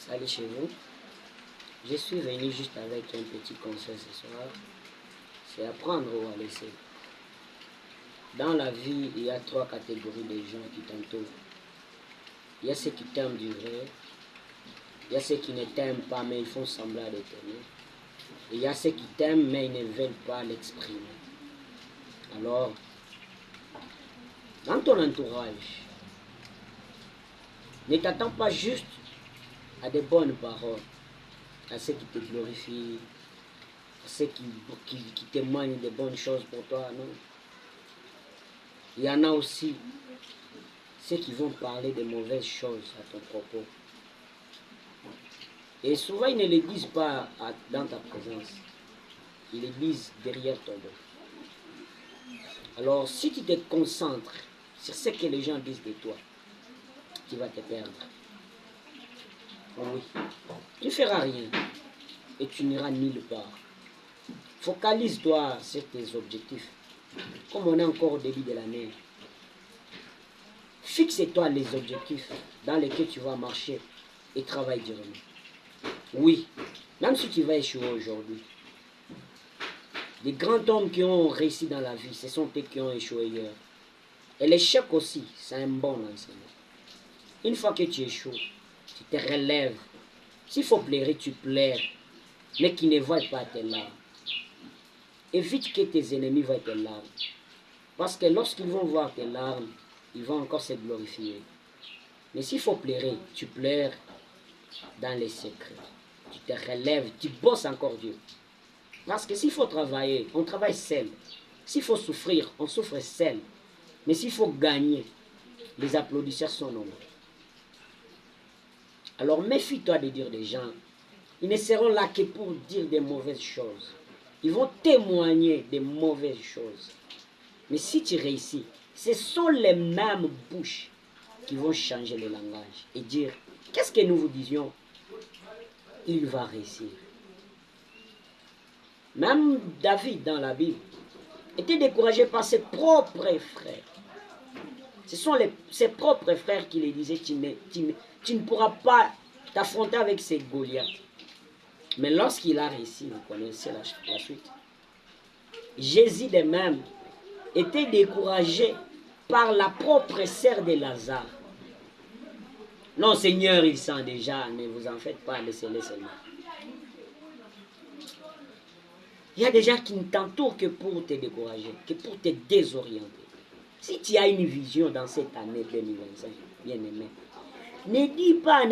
Salut chez vous. Je suis venu juste avec un petit conseil ce soir. C'est apprendre ou à laisser. Dans la vie, il y a 3 catégories de gens qui t'entourent. Il y a ceux qui t'aiment du vrai. Il y a ceux qui ne t'aiment pas mais ils font semblant de t'aimer. Et il y a ceux qui t'aiment mais ils ne veulent pas l'exprimer. Alors, dans ton entourage, ne t'attends pas juste à des bonnes paroles, à ceux qui te glorifient, à ceux qui témoignent de bonnes choses pour toi, non. Il y en a aussi ceux qui vont parler de mauvaises choses à ton propos. Et souvent, ils ne le disent pas dans ta présence. Ils le disent derrière ton dos. Alors, si tu te concentres sur ce que les gens disent de toi, tu vas te perdre. Oui. Tu ne feras rien et tu n'iras nulle part. Focalise-toi sur tes objectifs. Comme on est encore au début de l'année, fixe-toi les objectifs dans lesquels tu vas marcher et travaille durement. Oui, même si tu vas échouer aujourd'hui. Les grands hommes qui ont réussi dans la vie, ce sont eux qui ont échoué hier. Et l'échec aussi, c'est un bon enseignement. Une fois que tu échoues, tu te relèves. S'il faut pleurer, tu pleures, mais qu'ils ne voient pas tes larmes. Évite que tes ennemis voient tes larmes. Parce que lorsqu'ils vont voir tes larmes, ils vont encore se glorifier. Mais s'il faut pleurer, tu pleures dans les secrets. Tu te relèves, tu bosses encore Dieu. Parce que s'il faut travailler, on travaille seul. S'il faut souffrir, on souffre seul. Mais s'il faut gagner, les applaudisseurs sont nombreux. Alors méfie-toi de dire des gens. Ils ne seront là que pour dire des mauvaises choses. Ils vont témoigner des mauvaises choses. Mais si tu réussis, ce sont les mêmes bouches qui vont changer le langage et dire, qu'est-ce que nous vous disions? Il va réussir. Même David dans la Bible était découragé par ses propres frères. Ce sont ses propres frères qui lui disaient, tu ne pourras pas t'affronter avec ces Goliaths. Mais lorsqu'il a réussi, vous connaissez la suite. Jésus de même était découragé par la propre sœur de Lazare. Non, Seigneur, il sent déjà, ne vous en faites pas, laissez-les seulement. Il y a des gens qui ne t'entourent que pour te décourager, que pour te désorienter. Si tu as une vision dans cette année 2025, bien aimé, ne dis pas